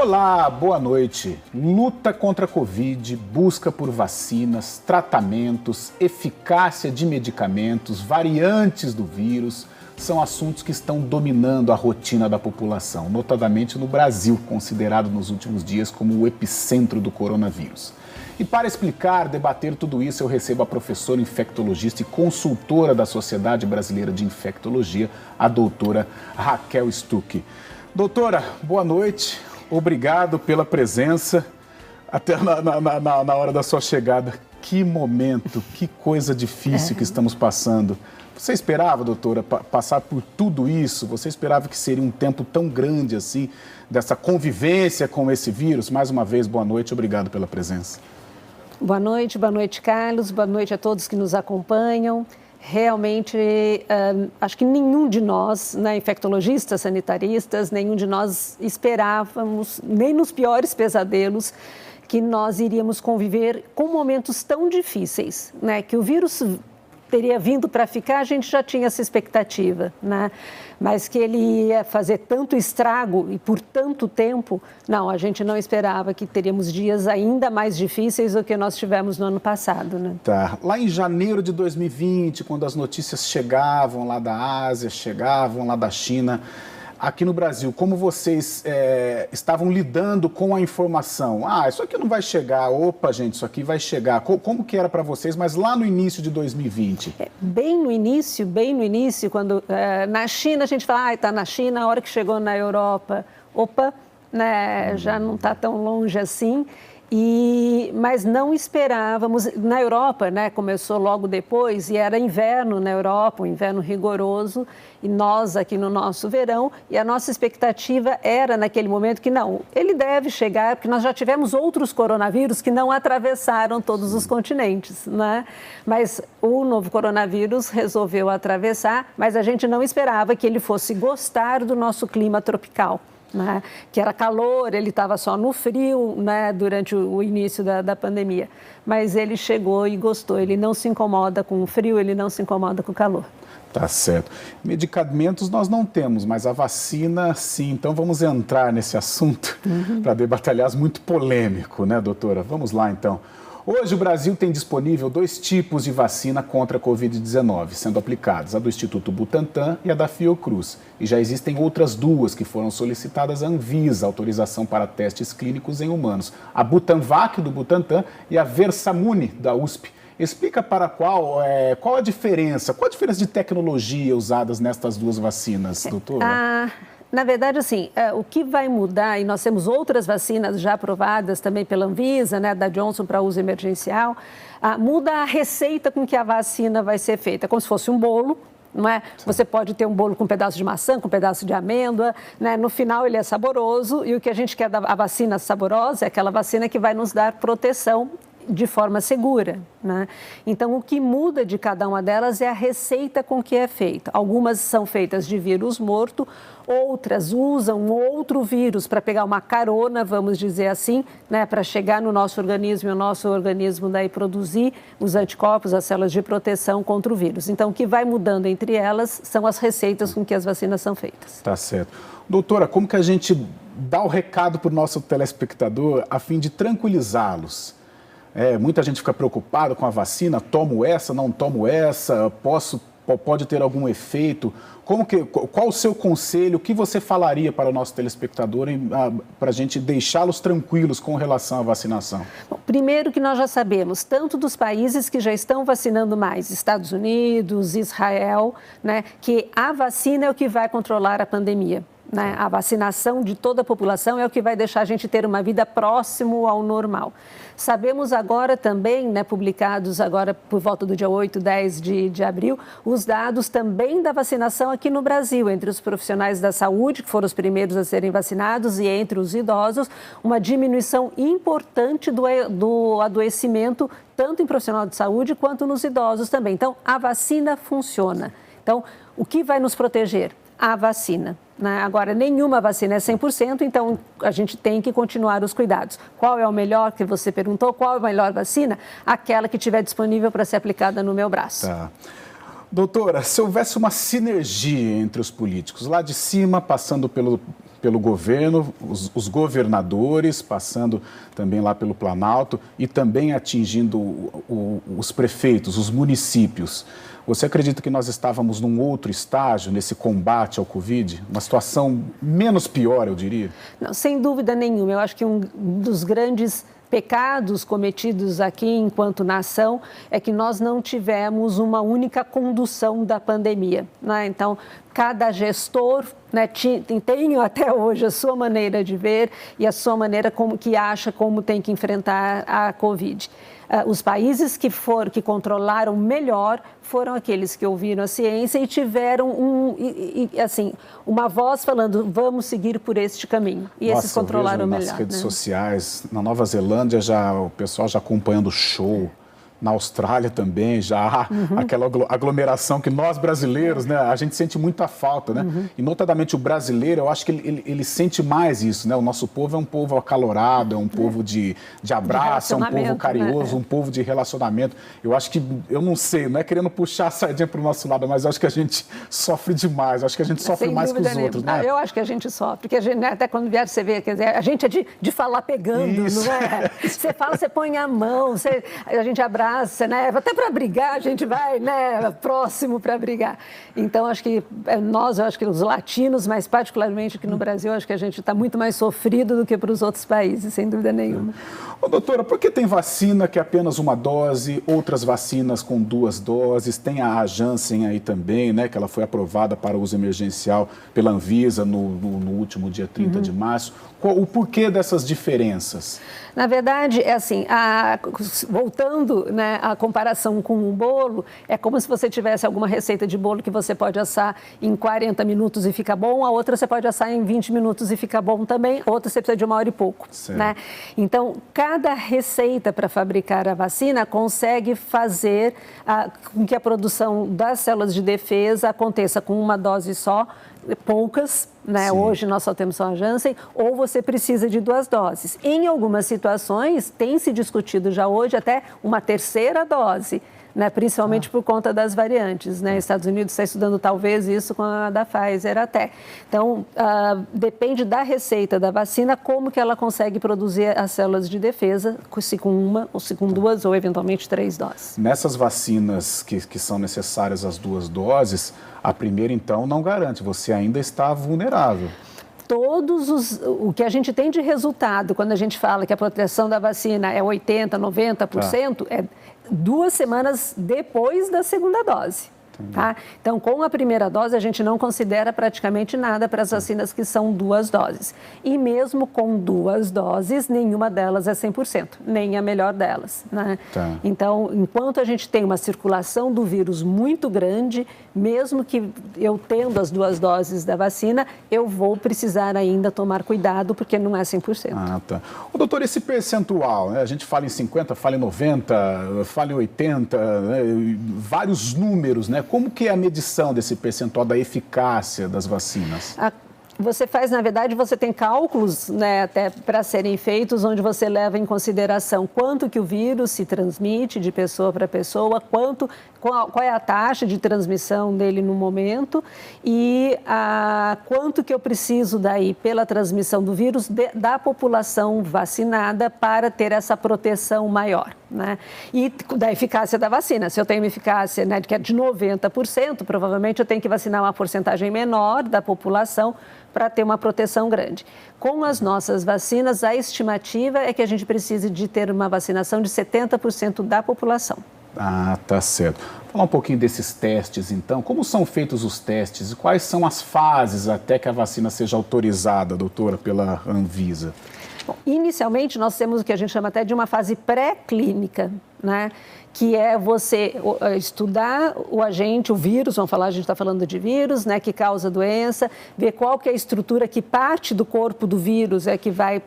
Olá, boa noite. Luta contra a Covid, busca por vacinas, tratamentos, eficácia de medicamentos, variantes do vírus, são assuntos que estão dominando a rotina da população, notadamente no Brasil, considerado nos últimos dias como o epicentro do coronavírus. E para explicar, debater tudo isso, eu recebo a professora infectologista e consultora da Sociedade Brasileira de Infectologia, a doutora Raquel Stuck. Doutora, boa noite. Obrigado pela presença, até na hora da sua chegada. Que momento, que coisa difícil que estamos passando. Você esperava, doutora, passar por tudo isso? Você esperava que seria um tempo tão grande assim, dessa convivência com esse vírus? Mais uma vez, boa noite, obrigado pela presença. Boa noite, Carlos, boa noite a todos que nos acompanham. Realmente, acho que nenhum de nós, né, infectologistas, sanitaristas, nenhum de nós esperávamos, nem nos piores pesadelos, que nós iríamos conviver com momentos tão difíceis, né, que o vírus teria vindo para ficar, a gente já tinha essa expectativa, né? Mas que ele ia fazer tanto estrago e por tanto tempo, não, a gente não esperava que teríamos dias ainda mais difíceis do que nós tivemos no ano passado, né? Tá. Lá em janeiro de 2020, quando as notícias chegavam lá da Ásia, chegavam lá da China, aqui no Brasil, como vocês estavam lidando com a informação? Isso aqui não vai chegar. Opa, gente, isso aqui vai chegar. Como que era para vocês, mas lá no início de 2020? Bem no início, quando na China a gente fala, está na China, a hora que chegou na Europa, opa, né, já não está tão longe assim. Mas não esperávamos, na Europa, né, começou logo depois e era inverno na Europa, um inverno rigoroso, e nós aqui no nosso verão, e a nossa expectativa era naquele momento que não, ele deve chegar, porque nós já tivemos outros coronavírus que não atravessaram todos os continentes, né? Mas o novo coronavírus resolveu atravessar, mas a gente não esperava que ele fosse gostar do nosso clima tropical. Né? Que era calor, ele estava só no frio, né, durante o início da pandemia. Mas ele chegou e gostou, ele não se incomoda com o frio, ele não se incomoda com o calor. Tá certo. Medicamentos nós não temos, mas a vacina sim. Então vamos entrar nesse assunto para debater, aliás, muito polêmico, né, doutora? Vamos lá então. Hoje o Brasil tem disponível 2 tipos de vacina contra a Covid-19 sendo aplicados, a do Instituto Butantan e a da Fiocruz. E já existem outras 2 que foram solicitadas à Anvisa, autorização para testes clínicos em humanos. A Butanvac, do Butantan, e a Versamune, da USP. Explica para qual a diferença, qual a diferença de tecnologia usadas nestas 2 vacinas, doutora? Na verdade, assim, o que vai mudar, e nós temos outras vacinas já aprovadas também pela Anvisa, né, da Johnson para uso emergencial, muda a receita com que a vacina vai ser feita, como se fosse um bolo, não é? Você pode ter um bolo com um pedaço de maçã, com um pedaço de amêndoa, né? No final ele é saboroso, e o que a gente quer da vacina saborosa é aquela vacina que vai nos dar proteção de forma segura, né? Então, o que muda de cada uma delas é a receita com que é feita. Algumas são feitas de vírus morto, outras usam outro vírus para pegar uma carona, vamos dizer assim, né, para chegar no nosso organismo e o nosso organismo daí produzir os anticorpos, as células de proteção contra o vírus. Então, o que vai mudando entre elas são as receitas com que as vacinas são feitas. Tá certo. Doutora, como que a gente dá o recado para o nosso telespectador a fim de tranquilizá-los? Muita gente fica preocupada com a vacina, tomo essa, não tomo essa, pode ter algum efeito. Qual o seu conselho, o que você falaria para o nosso telespectador para a gente deixá-los tranquilos com relação à vacinação? Bom, primeiro que nós já sabemos, tanto dos países que já estão vacinando mais, Estados Unidos, Israel, né, que a vacina é o que vai controlar a pandemia. Né? A vacinação de toda a população é o que vai deixar a gente ter uma vida próximo ao normal. Sabemos agora também, né, publicados agora por volta do dia 8, 10 de abril, os dados também da vacinação aqui no Brasil, entre os profissionais da saúde, que foram os primeiros a serem vacinados, e entre os idosos, uma diminuição importante do adoecimento, tanto em profissional de saúde quanto nos idosos também. Então, a vacina funciona. Então, o que vai nos proteger? A vacina. Né? Agora, nenhuma vacina é 100%, então a gente tem que continuar os cuidados. Qual é o melhor, que você perguntou, qual é a melhor vacina? Aquela que estiver disponível para ser aplicada no meu braço. Tá. Doutora, se houvesse uma sinergia entre os políticos, lá de cima, passando pelo governo, os governadores, passando também lá pelo Planalto e também atingindo os prefeitos, os municípios. Você acredita que nós estávamos num outro estágio nesse combate ao Covid? Uma situação menos pior, eu diria? Não, sem dúvida nenhuma. Eu acho que um dos grandes pecados cometidos aqui enquanto nação é que nós não tivemos uma única condução da pandemia, né? Então, cada gestor, né, tem até hoje a sua maneira de ver e a sua maneira como que acha como tem que enfrentar a Covid. Os países que controlaram melhor foram aqueles que ouviram a ciência e tiveram uma voz falando, vamos seguir por este caminho. E esses controlaram melhor. Nas redes sociais, na Nova Zelândia, o pessoal já acompanhando o show. Na Austrália também, já aquela aglomeração que nós brasileiros, né, a gente sente muita falta, né? E notadamente o brasileiro, eu acho que ele sente mais isso, né? O nosso povo é um povo acalorado, é um povo de abraço, é um povo carinhoso, né? Um povo de relacionamento. Eu acho que, eu não sei, não é querendo puxar a sardinha para o nosso lado, mas eu acho que a gente sofre demais, eu acho que a gente sofre mais que os outros, né? Eu acho que a gente sofre, porque a gente, né, até quando vier você vê, quer dizer, a gente é de falar pegando, isso. Não é? Você fala, você põe a mão, a gente abraça, né? Até para brigar, a gente vai, né, próximo para brigar. Então, acho que eu acho que os latinos, mas particularmente aqui no Brasil, acho que a gente está muito mais sofrido do que para os outros países, sem dúvida nenhuma. Ô, doutora, por que tem vacina que é apenas uma dose, outras vacinas com 2 doses? Tem a Janssen aí também, né, que ela foi aprovada para uso emergencial pela Anvisa no último dia 30 de março. O porquê dessas diferenças? Na verdade, é assim, voltando, né, à comparação com um bolo, é como se você tivesse alguma receita de bolo que você pode assar em 40 minutos e fica bom, a outra você pode assar em 20 minutos e fica bom também, a outra você precisa de 1 hora e pouco. Né? Então, cada receita para fabricar a vacina consegue fazer com que a produção das células de defesa aconteça com uma dose só, poucas, né? Hoje nós só temos só a Janssen, ou você precisa de 2 doses. Em algumas situações, tem se discutido já hoje até uma 3ª dose, né? Principalmente por conta das variantes, né? Estados Unidos está estudando talvez isso com a da Pfizer até. Então, depende da receita da vacina, como que ela consegue produzir as células de defesa, se com 1, ou se com 2, ou eventualmente 3 doses. Nessas vacinas que são necessárias as 2 doses, a primeira, então, não garante, você ainda está vulnerável. O que a gente tem de resultado, quando a gente fala que a proteção da vacina é 80%, 90%, é 2 semanas depois da 2ª dose. Tá? Então, com a primeira dose, a gente não considera praticamente nada para as vacinas que são 2 doses. E mesmo com 2 doses, nenhuma delas é 100%, nem a melhor delas. Né? Então, enquanto a gente tem uma circulação do vírus muito grande, mesmo que eu tendo as 2 doses da vacina, eu vou precisar ainda tomar cuidado, porque não é 100%. O doutor, esse percentual, né? A gente fala em 50%, fala em 90%, fala em 80%, né? Vários números, né? Como que é a medição desse percentual da eficácia das vacinas? Você faz, na verdade, você tem cálculos, né, até para serem feitos, onde você leva em consideração quanto que o vírus se transmite de pessoa para pessoa, qual é a taxa de transmissão dele no momento e quanto que eu preciso daí pela transmissão do vírus da população vacinada para ter essa proteção maior, né? E da eficácia da vacina. Se eu tenho uma eficácia, né, que é de 90%, provavelmente eu tenho que vacinar uma porcentagem menor da população para ter uma proteção grande. Com as nossas vacinas, a estimativa é que a gente precise de ter uma vacinação de 70% da população. Tá certo. Falar um pouquinho desses testes, então. Como são feitos os testes e quais são as fases até que a vacina seja autorizada, doutora, pela Anvisa? Bom, inicialmente, nós temos o que a gente chama até de uma fase pré-clínica, né? Que é você estudar o agente, o vírus, vamos falar, a gente está falando de vírus, né, que causa doença, ver qual que é a estrutura, que parte do corpo do vírus é que vai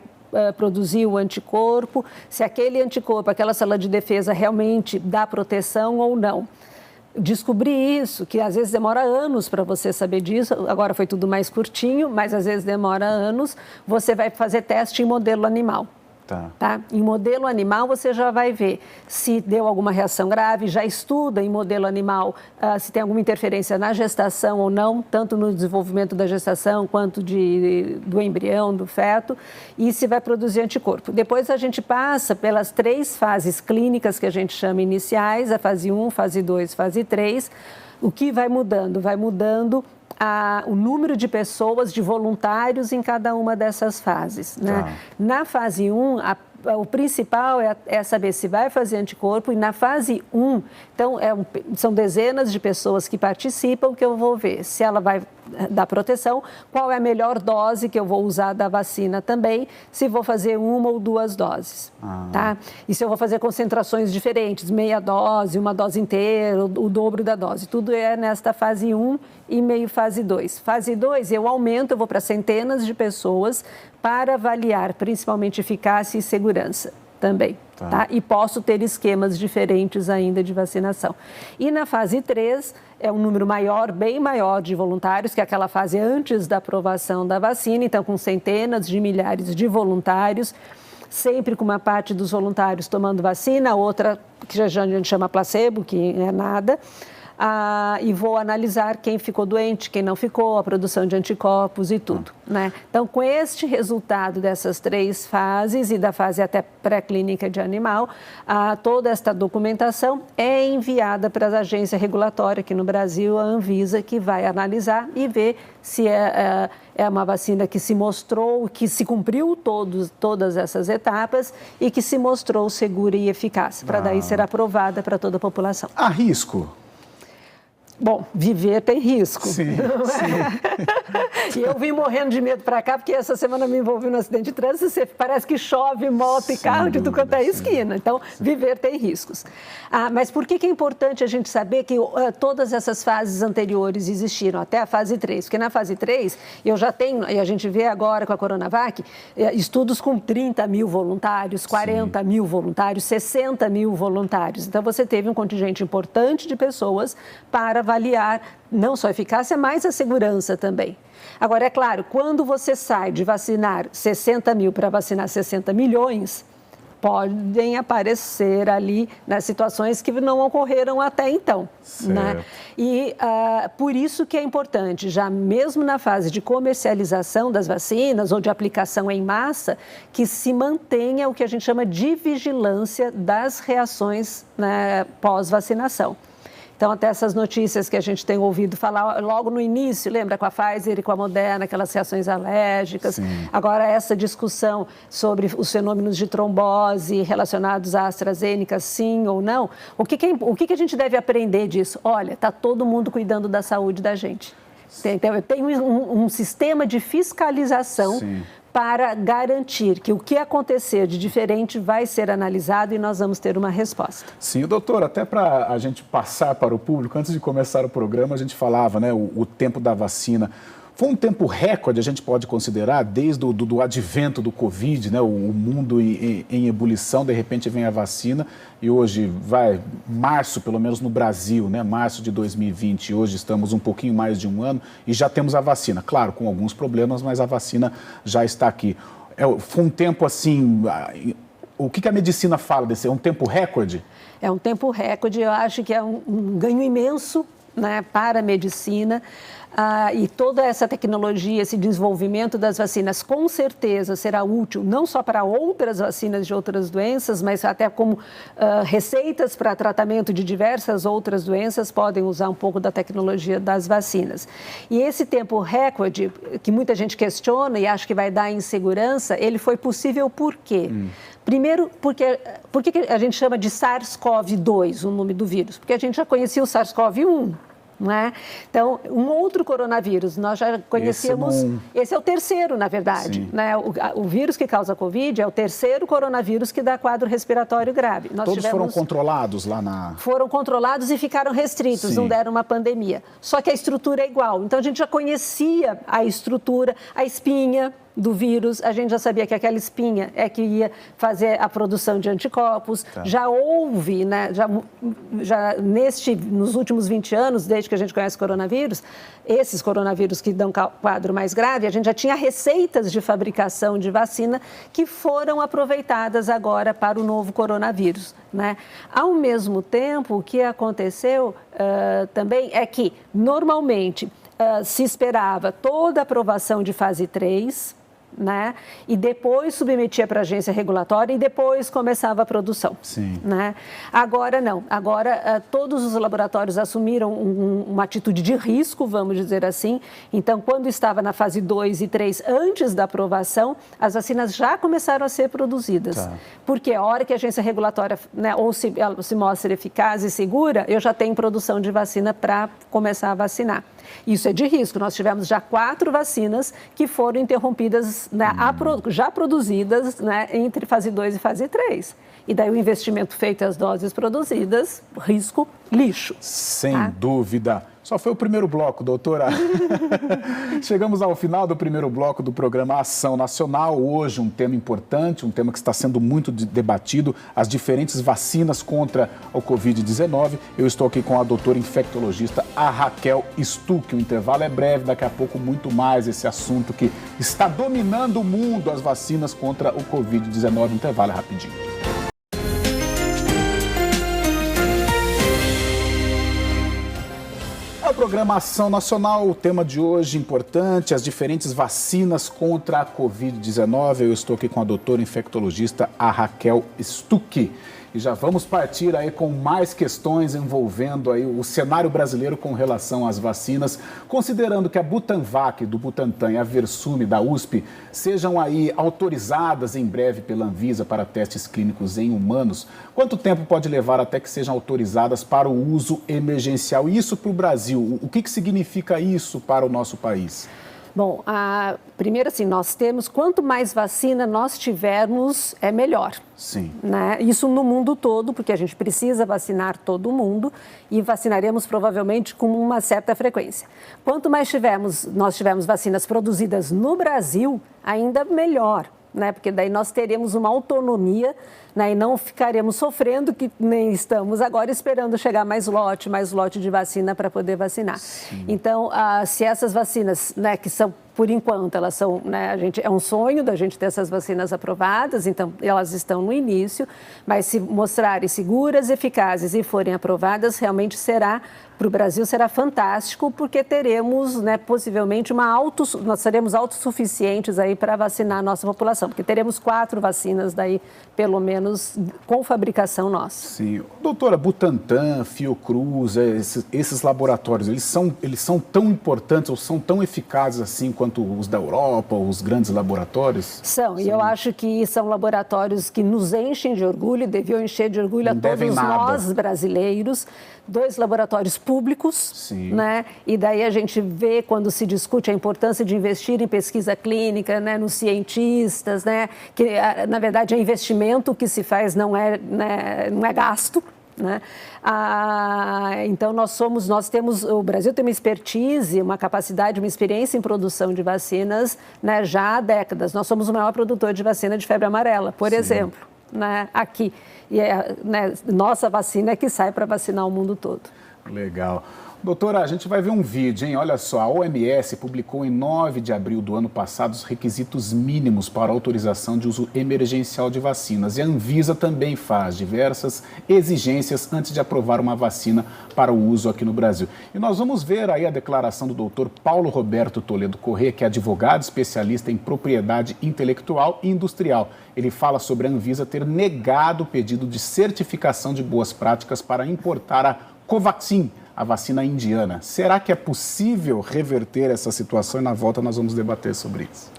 produzir o anticorpo, se aquele anticorpo, aquela célula de defesa realmente dá proteção ou não. Descobrir isso, que às vezes demora anos para você saber disso, agora foi tudo mais curtinho, mas às vezes demora anos, você vai fazer teste em modelo animal. Tá? Em modelo animal, você já vai ver se deu alguma reação grave, já estuda em modelo animal se tem alguma interferência na gestação ou não, tanto no desenvolvimento da gestação quanto do embrião, do feto, e se vai produzir anticorpo. Depois a gente passa pelas 3 fases clínicas que a gente chama iniciais, a fase 1, fase 2, fase 3. O que vai mudando? Vai mudando o número de pessoas, de voluntários em cada uma dessas fases. Né? Na fase 1, o principal é saber se vai fazer anticorpo, e na fase 1, então, são dezenas de pessoas que participam, que eu vou ver se ela vai dar proteção, qual é a melhor dose que eu vou usar da vacina também, se vou fazer 1 ou 2 doses. Tá? E se eu vou fazer concentrações diferentes, meia dose, uma dose inteira, o dobro da dose. Tudo é nesta fase 1 e meio fase 2. Fase 2, eu vou para centenas de pessoas para avaliar principalmente eficácia e segurança também. Tá? E posso ter esquemas diferentes ainda de vacinação. E na fase 3, é um número maior, bem maior de voluntários, que é aquela fase antes da aprovação da vacina, então com centenas de milhares de voluntários, sempre com uma parte dos voluntários tomando vacina, outra que a gente chama placebo, que é nada. E vou analisar quem ficou doente, quem não ficou, a produção de anticorpos e tudo. Né? Então, com este resultado dessas 3 fases e da fase até pré-clínica de animal, toda esta documentação é enviada para a agência regulatória aqui no Brasil, a Anvisa, que vai analisar e ver se é uma vacina que se mostrou, que se cumpriu todas essas etapas e que se mostrou segura e eficaz, para daí ser aprovada para toda a população. Há risco? Bom, viver tem risco. Sim. E eu vim morrendo de medo para cá, porque essa semana me envolvi num acidente de trânsito, parece que chove moto e carro de tudo quanto é esquina. Então, viver tem riscos. Mas por que é importante a gente saber que todas essas fases anteriores existiram, até a fase 3? Porque na fase 3, eu já tenho, e a gente vê agora com a Coronavac, estudos com 30 mil voluntários, 40 mil voluntários, 60 mil voluntários. Então, você teve um contingente importante de pessoas para avaliar não só a eficácia, mas a segurança também. Agora, é claro, quando você sai de vacinar 60 mil para vacinar 60 milhões, podem aparecer ali nas situações que não ocorreram até então. Né? E por isso que é importante, já mesmo na fase de comercialização das vacinas ou de aplicação em massa, que se mantenha o que a gente chama de vigilância das reações, né, pós-vacinação. Então, até essas notícias que a gente tem ouvido falar logo no início, lembra, com a Pfizer e com a Moderna, aquelas reações alérgicas. Sim. Agora, essa discussão sobre os fenômenos de trombose relacionados à AstraZeneca, sim ou não. O que a gente deve aprender disso? Olha, está todo mundo cuidando da saúde da gente. Então, tem um sistema de fiscalização. Sim. Para garantir que o que acontecer de diferente vai ser analisado e nós vamos ter uma resposta. Sim, doutor, até para a gente passar para o público, antes de começar o programa, a gente falava, né, o tempo da vacina. Foi um tempo recorde, a gente pode considerar, desde o advento do Covid, né, o mundo em ebulição, de repente vem a vacina e hoje março, pelo menos no Brasil, né, março de 2020, hoje estamos um pouquinho mais de um ano e já temos a vacina. Claro, com alguns problemas, mas a vacina já está aqui. Foi um tempo assim, o que a medicina fala desse? É um tempo recorde? É um tempo recorde, eu acho que é um ganho imenso, né, para a medicina. E toda essa tecnologia, esse desenvolvimento das vacinas, com certeza será útil não só para outras vacinas de outras doenças, mas até como receitas para tratamento de diversas outras doenças podem usar um pouco da tecnologia das vacinas. E esse tempo recorde, que muita gente questiona e acha que vai dar insegurança, ele foi possível por quê? Primeiro, por que a gente chama de SARS-CoV-2, o nome do vírus? Porque a gente já conhecia o SARS-CoV-1. Não é? Então, um outro coronavírus, nós já conhecemos, esse é o terceiro, na verdade. Né? O vírus que causa Covid é o terceiro coronavírus que dá quadro respiratório grave. Todos foram controlados lá na... Foram controlados e ficaram restritos, não deram uma pandemia. Só que a estrutura é igual. Então, a gente já conhecia a estrutura, a espinha, do vírus, a gente já sabia que aquela espinha é que ia fazer a produção de anticorpos. Tá. Já houve, né, nos últimos 20 anos, desde que a gente conhece o coronavírus, esses coronavírus que dão quadro mais grave, a gente já tinha receitas de fabricação de vacina que foram aproveitadas agora para o novo coronavírus, né? Ao mesmo tempo, o que aconteceu também é que, normalmente, se esperava toda a aprovação de fase 3, né? E depois submetia para a agência regulatória e depois começava a produção. Sim. Né? Agora não. Agora todos os laboratórios assumiram uma atitude de risco, vamos dizer assim. Então, quando estava na fase 2 e 3, antes da aprovação, as vacinas já começaram a ser produzidas. Tá. Porque a hora que a agência regulatória, né, ou ela se mostra eficaz e segura, eu já tenho produção de vacina para começar a vacinar. Isso é de risco. Nós tivemos já 4 vacinas que foram interrompidas, né, já produzidas, né, entre fase 2 e fase 3. E daí o investimento feito e as doses produzidas, risco, lixo. Sem dúvida. Só foi o primeiro bloco, doutora. Chegamos ao final do primeiro bloco do programa Ação Nacional. Hoje um tema importante, um tema que está sendo muito debatido, as diferentes vacinas contra o Covid-19. Eu estou aqui com a doutora infectologista, a Raquel Stuck. O intervalo é breve, daqui a pouco muito mais esse assunto que está dominando o mundo, as vacinas contra o Covid-19. O intervalo é rapidinho. O programa Ação Nacional, o tema de hoje importante, as diferentes vacinas contra a Covid-19. Eu estou aqui com a doutora infectologista, a Raquel Stuck. E já vamos partir aí com mais questões envolvendo aí o cenário brasileiro com relação às vacinas, considerando que a Butanvac do Butantan e a Versumi da USP sejam aí autorizadas em breve pela Anvisa para testes clínicos em humanos. Quanto tempo pode levar até que sejam autorizadas para o uso emergencial? E isso para o Brasil, o que significa isso para o nosso país? Bom, primeiro assim, nós temos, quanto mais vacina nós tivermos, é melhor. Sim. Né? Isso no mundo todo, porque a gente precisa vacinar todo mundo e vacinaremos provavelmente com uma certa frequência. Quanto mais nós tivermos vacinas produzidas no Brasil, ainda melhor. Né? Porque daí nós teremos uma autonomia, né? E não ficaremos sofrendo, que nem estamos agora, esperando chegar mais lote de vacina para poder vacinar. Sim. Então, se essas vacinas, né, que são, por enquanto, elas são, né, é um sonho da gente ter essas vacinas aprovadas, então elas estão no início, mas se mostrarem seguras, eficazes e forem aprovadas, realmente para o Brasil será fantástico, porque teremos, né, possivelmente nós seremos autossuficientes aí para vacinar a nossa população, porque teremos 4 vacinas daí, pelo menos, com fabricação nossa. Sim. Doutora, Butantan, Fiocruz, esses laboratórios, eles são tão importantes ou são tão eficazes assim quanto os da Europa, os grandes laboratórios? São, e eu acho que são laboratórios que nos enchem de orgulho, deviam encher de orgulho a todos nós brasileiros. 2 laboratórios públicos, sim, né? E daí a gente vê, quando se discute a importância de investir em pesquisa clínica, né, nos cientistas, né, que na verdade é investimento que se faz, não é gasto. Né? Então o Brasil tem uma expertise, uma capacidade, uma experiência em produção de vacinas, né, já há décadas. Nós somos o maior produtor de vacina de febre amarela, por exemplo, né, aqui. E nossa vacina é que sai para vacinar o mundo todo. Legal. Doutora, a gente vai ver um vídeo, hein? Olha só, a OMS publicou em 9 de abril do ano passado os requisitos mínimos para autorização de uso emergencial de vacinas. E a Anvisa também faz diversas exigências antes de aprovar uma vacina para o uso aqui no Brasil. E nós vamos ver aí a declaração do doutor Paulo Roberto Toledo Corrêa, que é advogado especialista em propriedade intelectual e industrial. Ele fala sobre a Anvisa ter negado o pedido de certificação de boas práticas para importar a Covaxin, a vacina indiana. Será que é possível reverter essa situação? E na volta nós vamos debater sobre isso.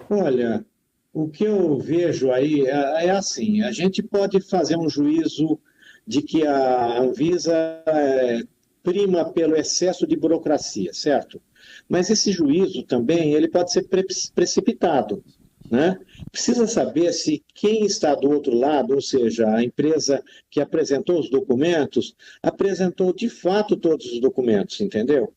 Olha, o que eu vejo aí é assim, a gente pode fazer um juízo de que a Anvisa prima pelo excesso de burocracia, certo? Mas esse juízo também ele pode ser precipitado, né? Precisa saber se quem está do outro lado, ou seja, a empresa que apresentou os documentos, apresentou de fato todos os documentos, entendeu?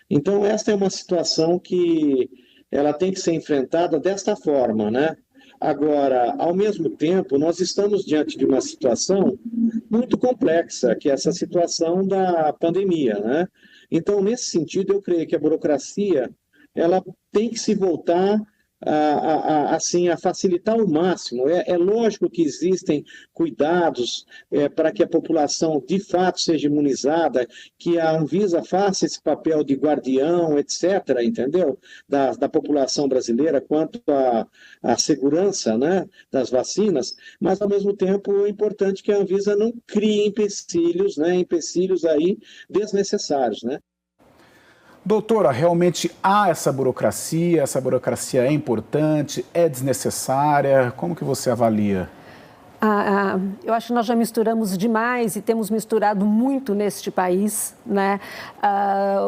Então, esta é uma situação que ela tem que ser enfrentada desta forma, né? Agora, ao mesmo tempo, nós estamos diante de uma situação muito complexa, que é essa situação da pandemia, né? Então, nesse sentido, eu creio que a burocracia ela tem que se voltar assim, a facilitar ao máximo. É lógico que existem cuidados para que a população de fato seja imunizada, que a Anvisa faça esse papel de guardião, etc., entendeu? Da população brasileira quanto à segurança, né, das vacinas, mas ao mesmo tempo é importante que a Anvisa não crie empecilhos, né, empecilhos aí desnecessários, né? Doutora, realmente há essa burocracia é importante, é desnecessária, como que você avalia? Eu acho que nós já misturamos demais e temos misturado muito neste país, né?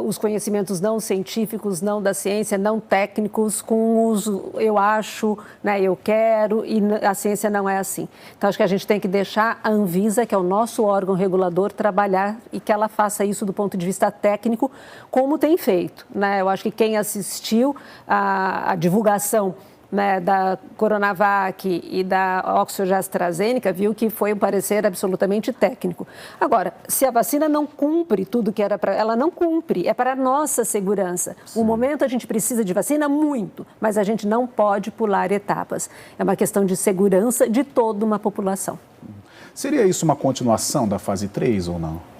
Os conhecimentos não científicos, não da ciência, não técnicos, com os eu acho, né, eu quero, e a ciência não é assim. Então, acho que a gente tem que deixar a Anvisa, que é o nosso órgão regulador, trabalhar e que ela faça isso do ponto de vista técnico, como tem feito, né? Eu acho que quem assistiu à divulgação, né, da Coronavac e da Oxford AstraZeneca, viu que foi um parecer absolutamente técnico. Agora, se a vacina não cumpre tudo que era para ela, não cumpre, é para a nossa segurança. No momento a gente precisa de vacina muito, mas a gente não pode pular etapas. É uma questão de segurança de toda uma população. Seria isso uma continuação da fase 3 ou não?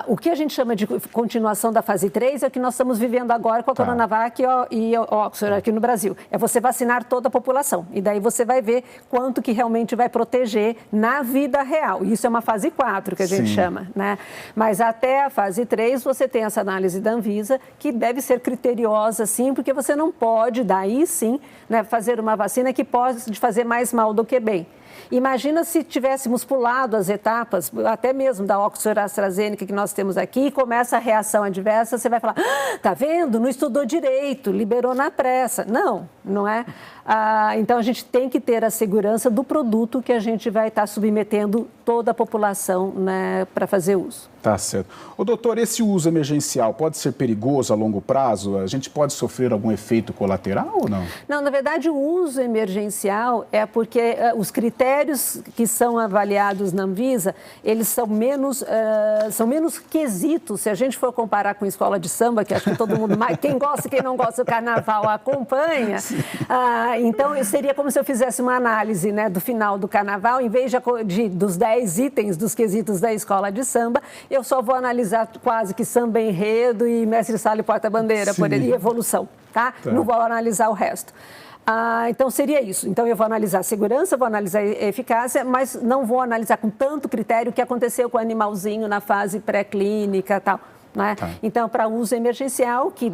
O que a gente chama de continuação da fase 3 é o que nós estamos vivendo agora com a Coronavac e Oxford aqui no Brasil. É você vacinar toda a população. E daí você vai ver quanto que realmente vai proteger na vida real. Isso é uma fase 4 que a gente chama, né? Mas até a fase 3 você tem essa análise da Anvisa que deve ser criteriosa, sim, porque você não pode, daí sim, né, fazer uma vacina que pode fazer mais mal do que bem. Imagina se tivéssemos pulado as etapas, até mesmo da Oxford AstraZeneca que nós temos aqui, e começa a reação adversa, você vai falar, tá vendo? Não estudou direito, liberou na pressa. Não, não é? Então, a gente tem que ter a segurança do produto que a gente vai estar submetendo toda a população, né, para fazer uso. Tá certo. Ô, doutor, esse uso emergencial pode ser perigoso a longo prazo? A gente pode sofrer algum efeito colateral ou não? Não, na verdade, o uso emergencial é porque os critérios que são avaliados na Anvisa, eles são menos quesitos. Se a gente for comparar com escola de samba, que acho que todo mundo, quem gosta e quem não gosta do carnaval acompanha, então seria como se eu fizesse uma análise, né, do final do carnaval, em vez dos 10 itens dos quesitos da escola de samba, eu só vou analisar quase que samba enredo e mestre sala e porta-bandeira, e evolução, tá? Não vou analisar o resto. Então, seria isso. Então, eu vou analisar a segurança, vou analisar a eficácia, mas não vou analisar com tanto critério o que aconteceu com o animalzinho na fase pré-clínica e tal. Né? Então, para uso emergencial, que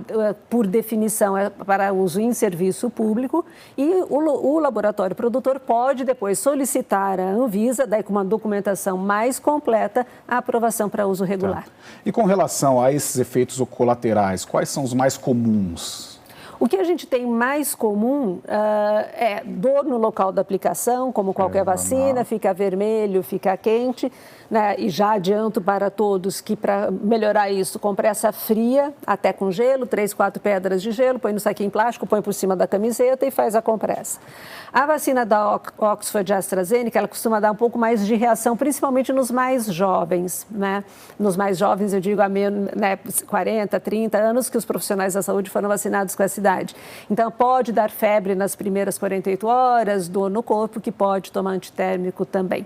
por definição é para uso em serviço público, e o laboratório produtor pode depois solicitar à Anvisa, daí com uma documentação mais completa, a aprovação para uso regular. E com relação a esses efeitos colaterais, quais são os mais comuns? O que a gente tem mais comum é dor no local da aplicação, como qualquer vacina, fica vermelho, fica quente, né? E já adianto para todos que para melhorar isso, compressa fria, até com gelo, 3, 4 pedras de gelo, põe no saquinho plástico, põe por cima da camiseta e faz a compressa. A vacina da Oxford AstraZeneca, ela costuma dar um pouco mais de reação, principalmente nos mais jovens, né? Nos mais jovens, eu digo, né, 40, 30 anos, que os profissionais da saúde foram vacinados com essa idade. Então, pode dar febre nas primeiras 48 horas, dor no corpo, que pode tomar antitérmico também.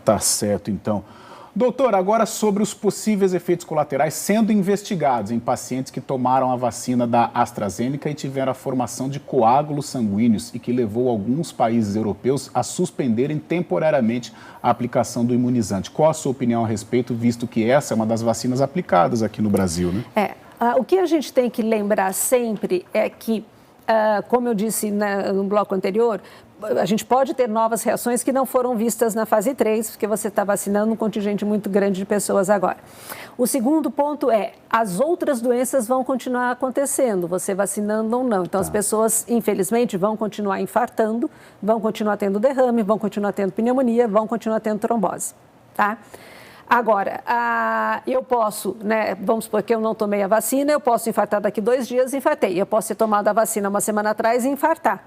Tá certo, então. Doutor, agora sobre os possíveis efeitos colaterais sendo investigados em pacientes que tomaram a vacina da AstraZeneca e tiveram a formação de coágulos sanguíneos e que levou alguns países europeus a suspenderem temporariamente a aplicação do imunizante. Qual a sua opinião a respeito, visto que essa é uma das vacinas aplicadas aqui no Brasil, né? O que a gente tem que lembrar sempre é que, como eu disse no bloco anterior, a gente pode ter novas reações que não foram vistas na fase 3, porque você está vacinando um contingente muito grande de pessoas agora. O segundo ponto é, as outras doenças vão continuar acontecendo, você vacinando ou não. Então, as pessoas, infelizmente, vão continuar infartando, vão continuar tendo derrame, vão continuar tendo pneumonia, vão continuar tendo trombose, tá? Agora, eu posso, né, vamos supor que eu não tomei a vacina, eu posso infartar daqui 2 dias e infartei. Eu posso ter tomado a vacina uma semana atrás e infartar.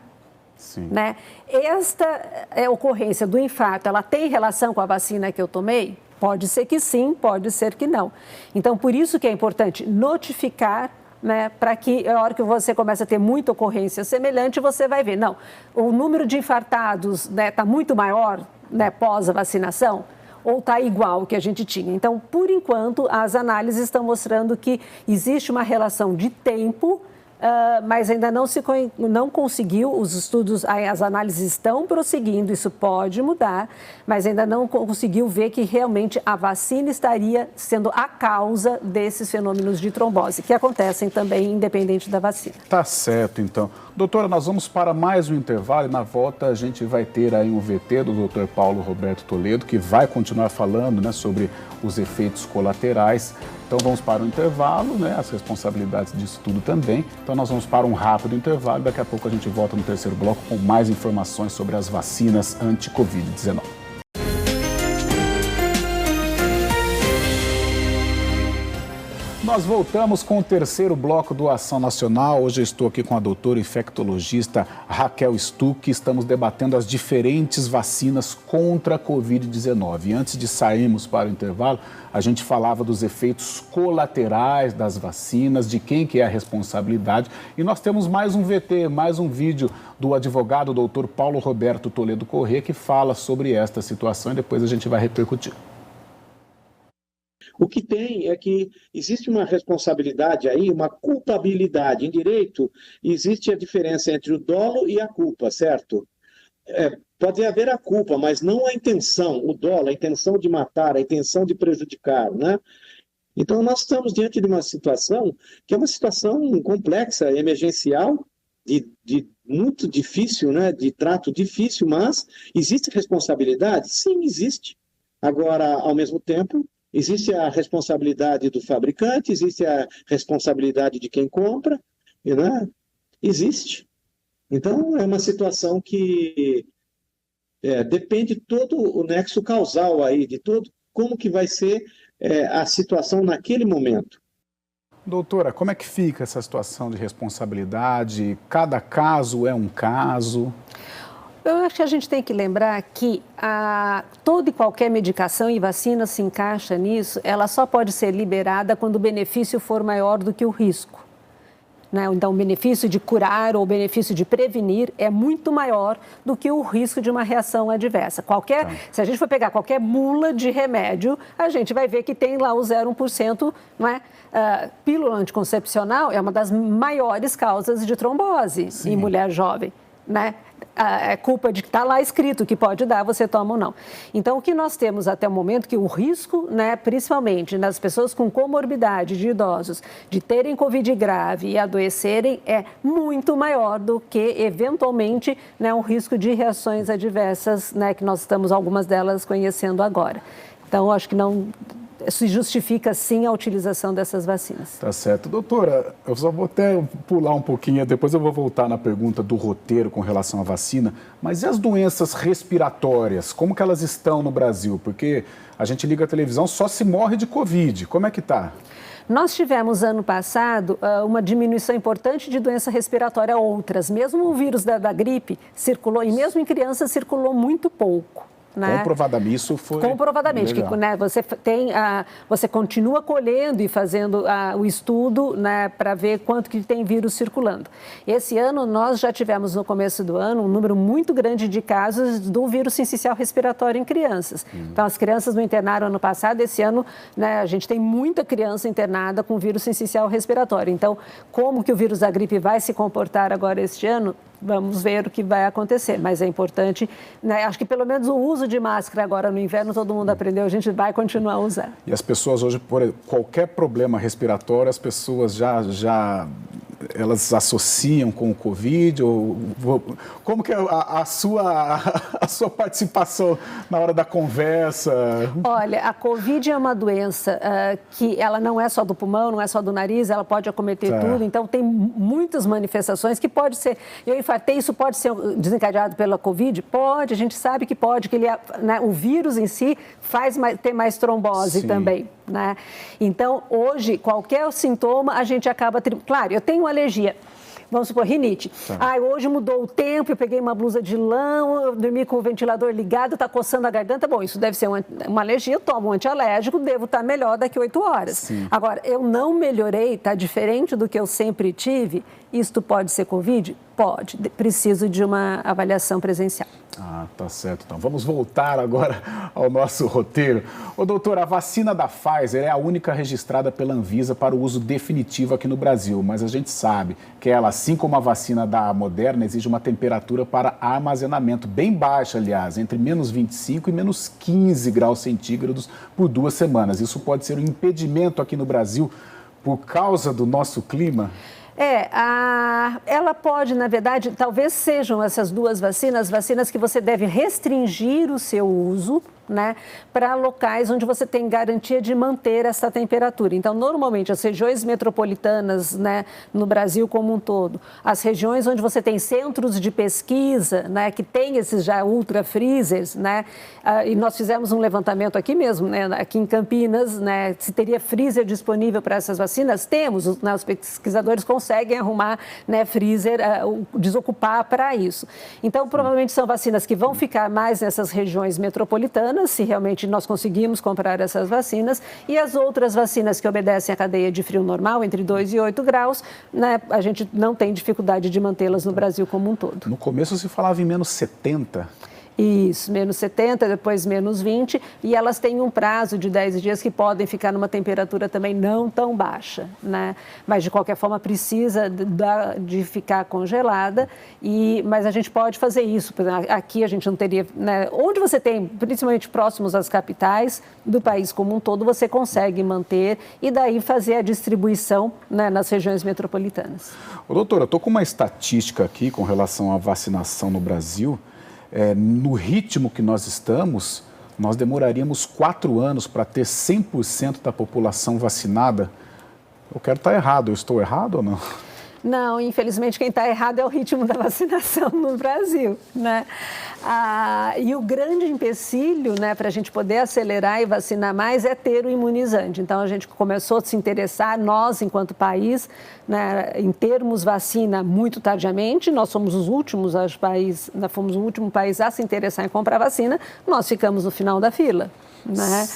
Sim. Né? Esta ocorrência do infarto, ela tem relação com a vacina que eu tomei? Pode ser que sim, pode ser que não. Então, por isso que é importante notificar, né, para que a hora que você começa a ter muita ocorrência semelhante, você vai ver, não, o número de infartados está muito maior, né, pós a vacinação, ou está igual ao que a gente tinha. Então, por enquanto, as análises estão mostrando que existe uma relação de tempo, mas ainda não conseguiu, os estudos, as análises estão prosseguindo, isso pode mudar, mas ainda não conseguiu ver que realmente a vacina estaria sendo a causa desses fenômenos de trombose, que acontecem também independente da vacina. Tá certo, então. Doutora, nós vamos para mais um intervalo e na volta a gente vai ter aí um VT do Dr. Paulo Roberto Toledo, que vai continuar falando, né, sobre os efeitos colaterais. Então vamos para o intervalo, né, as responsabilidades disso tudo também. Então nós vamos para um rápido intervalo, daqui a pouco a gente volta no terceiro bloco com mais informações sobre as vacinas anti-Covid-19. Nós voltamos com o terceiro bloco do Ação Nacional. Hoje eu estou aqui com a doutora infectologista Raquel Stuck. Estamos debatendo as diferentes vacinas contra a Covid-19. E antes de sairmos para o intervalo, a gente falava dos efeitos colaterais das vacinas, de quem que é a responsabilidade. E nós temos mais um VT, mais um vídeo do advogado doutor Paulo Roberto Toledo Corrêa, que fala sobre esta situação e depois a gente vai repercutir. O que tem é que existe uma responsabilidade aí, uma culpabilidade. Em direito, existe a diferença entre o dolo e a culpa, certo? Pode haver a culpa, mas não a intenção, o dolo, a intenção de matar, a intenção de prejudicar, né? Então, nós estamos diante de uma situação que é uma situação complexa, emergencial, de muito difícil, né? De trato difícil, mas existe responsabilidade? Sim, existe. Agora, ao mesmo tempo, existe a responsabilidade do fabricante, existe a responsabilidade de quem compra, né? Existe. Então, é uma situação que depende todo o nexo causal aí, de todo como que vai ser a situação naquele momento. Doutora, como é que fica essa situação de responsabilidade? Cada caso é um caso? Eu acho que a gente tem que lembrar que toda e qualquer medicação e vacina se encaixa nisso, ela só pode ser liberada quando o benefício for maior do que o risco. Né? Então, o benefício de curar ou o benefício de prevenir é muito maior do que o risco de uma reação adversa. Se a gente for pegar qualquer bula de remédio, a gente vai ver que tem lá o 0,1%, não é? Pílula anticoncepcional é uma das maiores causas de trombose em mulher jovem, né? É culpa de que está lá escrito que pode dar, você toma ou não. Então, o que nós temos até o momento, que o risco, né, principalmente nas pessoas com comorbidade de idosos, de terem Covid grave e adoecerem, é muito maior do que, eventualmente, né, um risco de reações adversas, né, que nós estamos, algumas delas, conhecendo agora. Então, acho que não se justifica, sim, a utilização dessas vacinas. Tá certo. Doutora, eu só vou até pular um pouquinho, depois eu vou voltar na pergunta do roteiro com relação à vacina, mas e as doenças respiratórias, como que elas estão no Brasil? Porque a gente liga a televisão, só se morre de Covid, como é que tá? Nós tivemos, ano passado, uma diminuição importante de doença respiratória outras. Mesmo o vírus da gripe circulou, e mesmo em crianças circulou muito pouco. Né? Comprovadamente, isso foi comprovadamente, legal. Que, né, você continua colhendo e fazendo o estudo, né, para ver quanto que tem vírus circulando. Esse ano, nós já tivemos, no começo do ano, um número muito grande de casos do vírus sincicial respiratório em crianças. Então, as crianças não internaram ano passado, esse ano, né, a gente tem muita criança internada com vírus sincicial respiratório. Então, como que o vírus da gripe vai se comportar agora este ano? Vamos ver o que vai acontecer, mas é importante, né? Acho que pelo menos o uso de máscara agora no inverno todo mundo aprendeu, a gente vai continuar a usar. E as pessoas hoje, por qualquer problema respiratório, as pessoas já elas associam com o Covid? Como que é a sua participação na hora da conversa? Olha, a Covid é uma doença que ela não é só do pulmão, não é só do nariz, ela pode acometer tudo, então tem muitas manifestações que pode ser, eu infartei, isso pode ser desencadeado pela Covid? Pode, a gente sabe que pode, que né, o vírus em si faz ter mais trombose também, né? Então, hoje, qualquer sintoma, a gente acaba... Claro, eu tenho alergia. Vamos supor, rinite. Hoje mudou o tempo, eu peguei uma blusa de lã, eu dormi com o ventilador ligado, está coçando a garganta. Bom, isso deve ser uma alergia, eu tomo um antialérgico, devo estar melhor daqui a 8 horas. Sim. Agora, eu não melhorei, está diferente do que eu sempre tive, isto pode ser Covid? Pode. Preciso de uma avaliação presencial. Tá certo. Então, vamos voltar agora ao nosso roteiro. Doutora, a vacina da Pfizer é a única registrada pela Anvisa para o uso definitivo aqui no Brasil, mas a gente sabe que ela, assim como a vacina da Moderna, exige uma temperatura para armazenamento bem baixa, aliás, entre menos 25 e menos 15 graus centígrados por 2 semanas. Isso pode ser um impedimento aqui no Brasil por causa do nosso clima? Ela pode, na verdade, talvez sejam essas duas vacinas que você deve restringir o seu uso, né, para locais onde você tem garantia de manter essa temperatura. Então, normalmente, as regiões metropolitanas, né, no Brasil como um todo, as regiões onde você tem centros de pesquisa, né, que tem esses já ultra freezers, né, e nós fizemos um levantamento aqui mesmo, né, aqui em Campinas, né, se teria freezer disponível para essas vacinas, temos, né, os pesquisadores conseguem arrumar, né, freezer, desocupar para isso. Então, provavelmente são vacinas que vão ficar mais nessas regiões metropolitanas, se realmente nós conseguimos comprar essas vacinas, e as outras vacinas que obedecem à cadeia de frio normal, entre 2 e 8 graus, né, a gente não tem dificuldade de mantê-las no Brasil como um todo. No começo se falava em menos 70. Isso, menos 70, depois menos 20, e elas têm um prazo de 10 dias que podem ficar numa temperatura também não tão baixa, né? Mas, de qualquer forma, precisa de ficar congelada, mas a gente pode fazer isso. Aqui a gente não teria, né? Onde você tem, principalmente próximos às capitais do país como um todo, você consegue manter e daí fazer a distribuição, né, nas regiões metropolitanas. Doutora, estou com uma estatística aqui com relação à vacinação no Brasil. No ritmo que nós estamos, nós demoraríamos 4 anos para ter 100% da população vacinada. Eu quero estar errado, eu estou errado ou não? Não, infelizmente quem está errado é o ritmo da vacinação no Brasil, né? E o grande empecilho, né, para a gente poder acelerar e vacinar mais é ter o imunizante. Então, a gente começou a se interessar, nós, enquanto país, né, em termos vacina muito tardiamente, nós somos os últimos países, nós fomos o último país a se interessar em comprar vacina, nós ficamos no final da fila, né?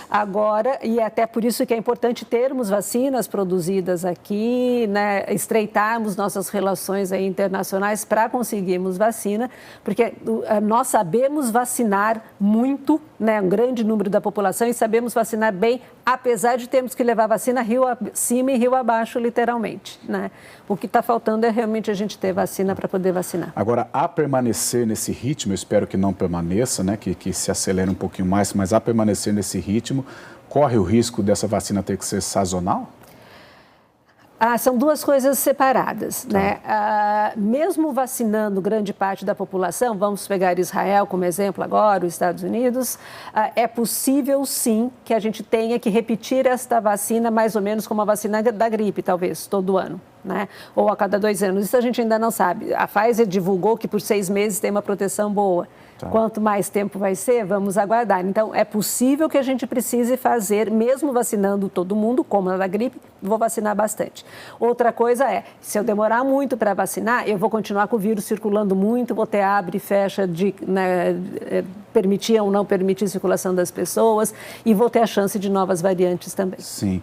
Agora, e até por isso que é importante termos vacinas produzidas aqui, né, estreitarmos nossas relações aí internacionais para conseguirmos vacina, porque nós sabemos vacinar muito, né, um grande número da população, e sabemos vacinar bem, apesar de termos que levar vacina rio acima e rio abaixo, literalmente, né? O que está faltando é realmente a gente ter vacina para poder vacinar. Agora, a permanecer nesse ritmo, eu espero que não permaneça, né, que se acelere um pouquinho mais, mas a permanecer nesse ritmo, corre o risco dessa vacina ter que ser sazonal? São duas coisas separadas, né? Mesmo vacinando grande parte da população, vamos pegar Israel como exemplo agora, os Estados Unidos, é possível sim que a gente tenha que repetir esta vacina mais ou menos como a vacina da gripe, talvez, todo ano, né? Ou a cada 2 anos. Isso a gente ainda não sabe. A Pfizer divulgou que por 6 meses tem uma proteção boa. Quanto mais tempo vai ser, vamos aguardar. Então, é possível que a gente precise fazer, mesmo vacinando todo mundo, como na da gripe, vou vacinar bastante. Outra coisa é, se eu demorar muito para vacinar, eu vou continuar com o vírus circulando muito, vou ter abre e fecha de, né, permitir ou não permitir a circulação das pessoas e vou ter a chance de novas variantes também. Sim.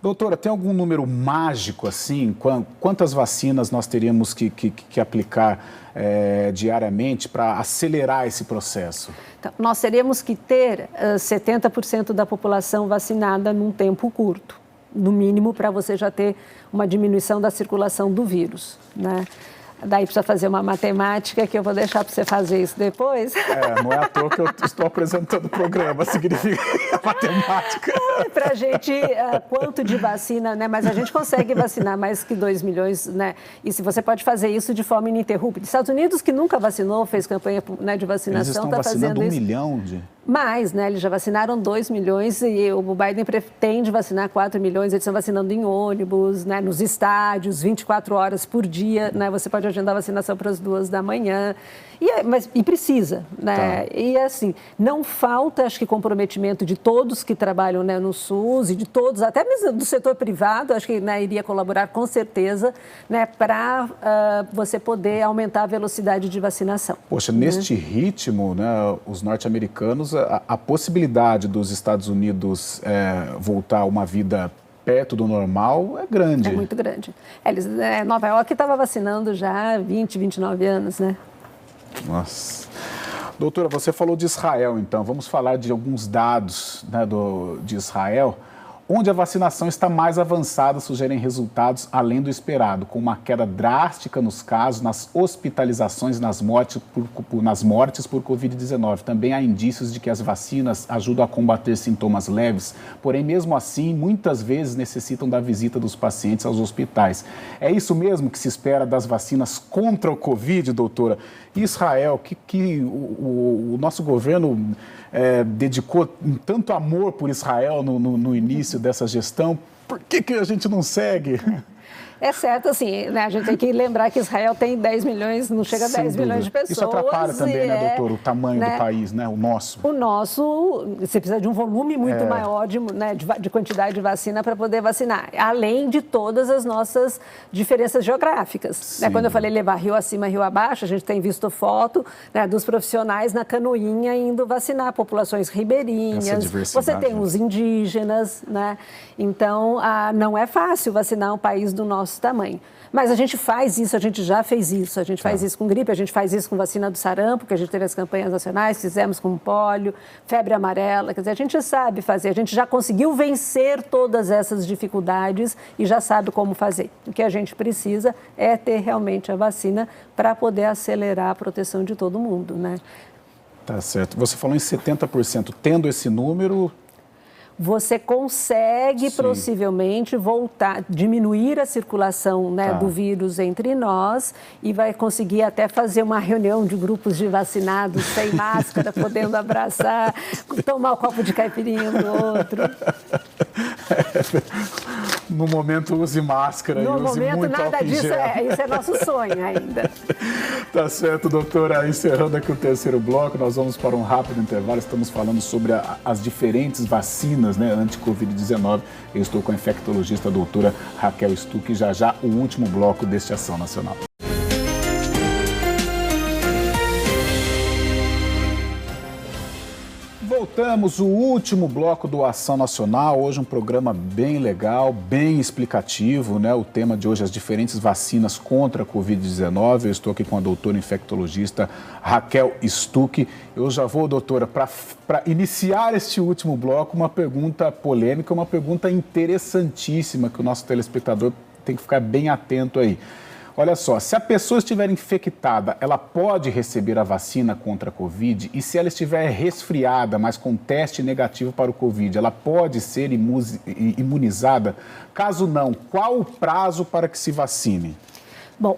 Doutora, tem algum número mágico, assim? Quantas vacinas nós teríamos que aplicar diariamente para acelerar esse processo? Então, nós teríamos que ter 70% da população vacinada num tempo curto, no mínimo, para você já ter uma diminuição da circulação do vírus, né? Daí precisa fazer uma matemática que eu vou deixar para você fazer isso depois. Não é à toa que eu estou apresentando o programa, significa matemática. Para a gente, quanto de vacina, né? Mas a gente consegue vacinar mais que 2 milhões, né? E se você pode fazer isso de forma ininterrupta. Estados Unidos, que nunca vacinou, fez campanha, né, de vacinação, está fazendo isso. 1 milhão de... Mais, né? Eles já vacinaram 2 milhões e o Biden pretende vacinar 4 milhões. Eles estão vacinando em ônibus, né? Nos estádios, 24 horas por dia, né? Você pode agendar a vacinação para as 2 da manhã. E precisa, né? Tá. E assim, não falta, acho que, comprometimento de todos que trabalham, né, no SUS e de todos, até mesmo do setor privado, acho que, né, iria colaborar com certeza, né, para você poder aumentar a velocidade de vacinação. Poxa, neste ritmo, né, os norte-americanos, a possibilidade dos Estados Unidos voltar a uma vida perto do normal é grande. É muito grande. Nova York estava vacinando já há 20, 29 anos, né? Nossa. Doutora, você falou de Israel, então. Vamos falar de alguns dados, né, de Israel, onde a vacinação está mais avançada, sugerem resultados além do esperado, com uma queda drástica nos casos, nas hospitalizações, nas mortes por Covid-19. Também há indícios de que as vacinas ajudam a combater sintomas leves, porém, mesmo assim, muitas vezes necessitam da visita dos pacientes aos hospitais. É isso mesmo que se espera das vacinas contra o Covid, doutora? Israel, que o nosso governo dedicou tanto amor por Israel no início dessa gestão, por que a gente não segue? É certo, assim, né, a gente tem que lembrar que Israel tem 10 milhões, não chega a 10 milhões de pessoas. Isso atrapalha também, né, doutor, o tamanho, né, do país, né, o nosso. O nosso, você precisa de um volume muito maior de quantidade de vacina para poder vacinar, além de todas as nossas diferenças geográficas. Né, quando eu falei levar rio acima, rio abaixo, a gente tem visto foto, né, dos profissionais na canoinha indo vacinar populações ribeirinhas. Você tem os indígenas, né? Então, não é fácil vacinar um país do nosso tamanho. Mas a gente faz isso, a gente já fez isso. A gente faz isso com gripe, a gente faz isso com vacina do sarampo, que a gente teve as campanhas nacionais, fizemos com pólio, febre amarela. Quer dizer, a gente sabe fazer, a gente já conseguiu vencer todas essas dificuldades e já sabe como fazer. O que a gente precisa é ter realmente a vacina para poder acelerar a proteção de todo mundo, né? Tá certo. Você falou em 70%. Tendo esse número... Você consegue possivelmente diminuir a circulação, né, do vírus entre nós e vai conseguir até fazer uma reunião de grupos de vacinados sem máscara, podendo abraçar, tomar um copo de caipirinha do outro. No momento, use máscara e use muito álcool em gel. No momento, nada disso, isso é nosso sonho ainda. Tá certo, doutora. Encerrando aqui o terceiro bloco, nós vamos para um rápido intervalo. Estamos falando sobre as diferentes vacinas, né, anti-Covid-19. Eu estou com a infectologista doutora Raquel Stuck, já o último bloco deste Ação Nacional. Voltamos, o último bloco do Ação Nacional. Hoje um programa bem legal, bem explicativo, né? O tema de hoje é as diferentes vacinas contra a Covid-19. Eu estou aqui com a doutora infectologista Raquel Stuck. Eu já vou, doutora, para iniciar este último bloco, uma pergunta polêmica, uma pergunta interessantíssima que o nosso telespectador tem que ficar bem atento aí. Olha só, se a pessoa estiver infectada, ela pode receber a vacina contra a Covid? E se ela estiver resfriada, mas com teste negativo para o Covid, ela pode ser imunizada? Caso não, qual o prazo para que se vacine? Bom,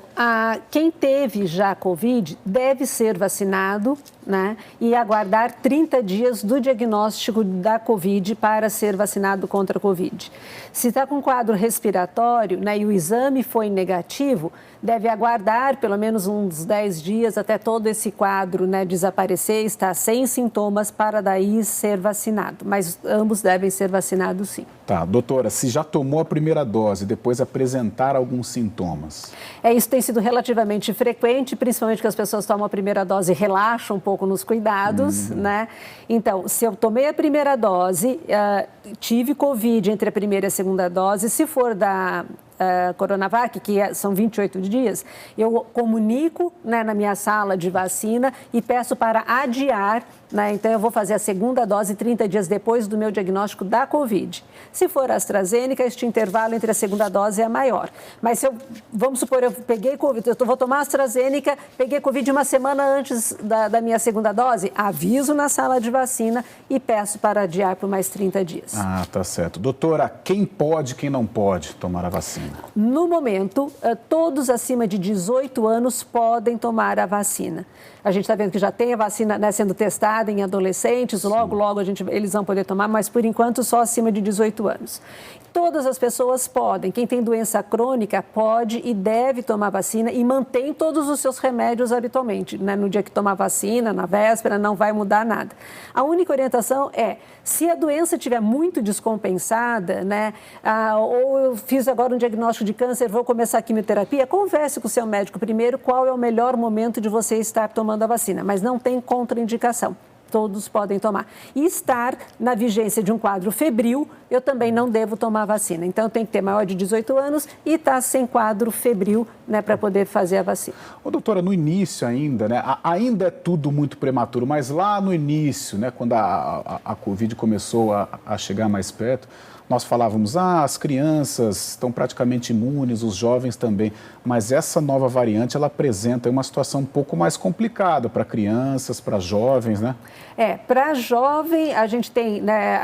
quem teve já Covid deve ser vacinado, né, e aguardar 30 dias do diagnóstico da Covid para ser vacinado contra a Covid. Se está com quadro respiratório, né, e o exame foi negativo, deve aguardar pelo menos uns 10 dias até todo esse quadro, né, desaparecer, estar sem sintomas para daí ser vacinado. Mas ambos devem ser vacinados sim. Tá, doutora, se já tomou a primeira dose e depois apresentar alguns sintomas? Isso tem sido relativamente frequente, principalmente que as pessoas tomam a primeira dose e relaxam um pouco nos cuidados, né? Então, se eu tomei a primeira dose, tive Covid entre a primeira e a segunda dose, se for da Coronavac, que são 28 dias, eu comunico, né, na minha sala de vacina e peço para adiar, né, então eu vou fazer a segunda dose 30 dias depois do meu diagnóstico da Covid. Se for AstraZeneca, este intervalo entre a segunda dose é maior. Mas se vamos supor, eu peguei Covid, eu vou tomar AstraZeneca, peguei Covid uma semana antes da minha segunda dose, aviso na sala de vacina e peço para adiar por mais 30 dias. Ah, tá certo. Doutora, quem pode, quem não pode tomar a vacina? No momento, todos acima de 18 anos podem tomar a vacina. A gente está vendo que já tem a vacina, né, sendo testada em adolescentes, logo eles vão poder tomar, mas por enquanto só acima de 18 anos. Todas as pessoas podem. Quem tem doença crônica pode e deve tomar vacina e mantém todos os seus remédios habitualmente. Né? No dia que tomar vacina, na véspera, não vai mudar nada. A única orientação é, se a doença estiver muito descompensada, né, ou eu fiz agora um diagnóstico de câncer, vou começar a quimioterapia, converse com o seu médico primeiro qual é o melhor momento de você estar tomando a vacina, mas não tem contraindicação. Todos podem tomar. E estar na vigência de um quadro febril, eu também não devo tomar vacina. Então, tem que ter maior de 18 anos e estar sem quadro febril, né, para poder fazer a vacina. Ô, doutora, no início ainda, né, ainda é tudo muito prematuro, mas lá no início, né, quando a Covid começou a chegar mais perto, nós falávamos, as crianças estão praticamente imunes, os jovens também, mas essa nova variante, ela apresenta uma situação um pouco mais complicada para crianças, para jovens, né? Para jovem, a gente tem, né,